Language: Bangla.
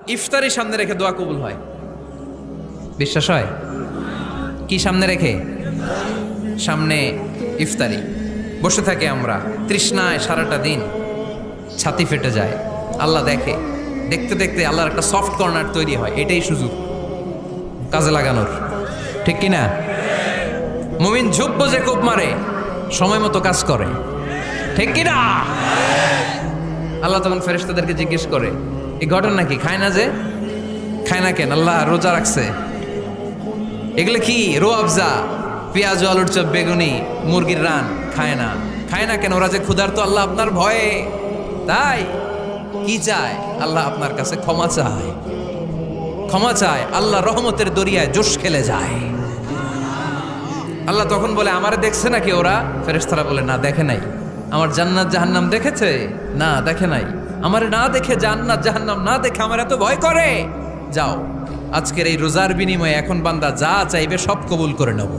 ইফতারি সামনে রেখে দোয়া কবুল হয়। বিশ্বাস হয়? কি সামনে রেখে? সামনে ইফতারি। বসে থাকি আমরা তৃষ্ণায় সারাটা দিন, ছাতি ফেটে যায়। আল্লাহ দেখে, দেখতে দেখতে আল্লাহর একটা সফট কর্নার তৈরি হয়। এটাই সুযোগ কাজে লাগানোর, ঠিক কিনা? মুমিন ঝোপ বোঝে কোপ মারে, সময় মতো কাজ করে, ঠিক কিনা? আল্লাহ তখন ফেরেশতাদেরকে জিজ্ঞেস করে, এই ঘটনা কি? খায় না যে? খায় না কেন? আল্লাহ রোজা রাখছে। এগুলো কি? রো আফজা, পেঁয়াজ আলুর চপ, বেগুনি, মুরগির রান খায় না। খায় না কেন? ওরা যে ক্ষুধার্ত, আল্লাহ আপনার ভয়ে। তাই কি চায়? আল্লাহ আপনার কাছে ক্ষমা চায়, ক্ষমা চায়। আল্লাহ রহমতের দরিয়ায় জোশ খেলে যায়। আল্লাহ তখন বলে, আমারে দেখছে নাকি ওরা? ফেরেশতারা বলে, না দেখে নাই। আমার জান্নাত জাহান্নাম দেখেছে? না দেখে নাই। আমারে না দেখে, জান্নাত জাহান্নাম না দেখে আমার এত ভয় করে। যাও, আজকের এই রোজার বিনিময়ে এখন বান্দা যা চাইবে সব কবুল করে নেব।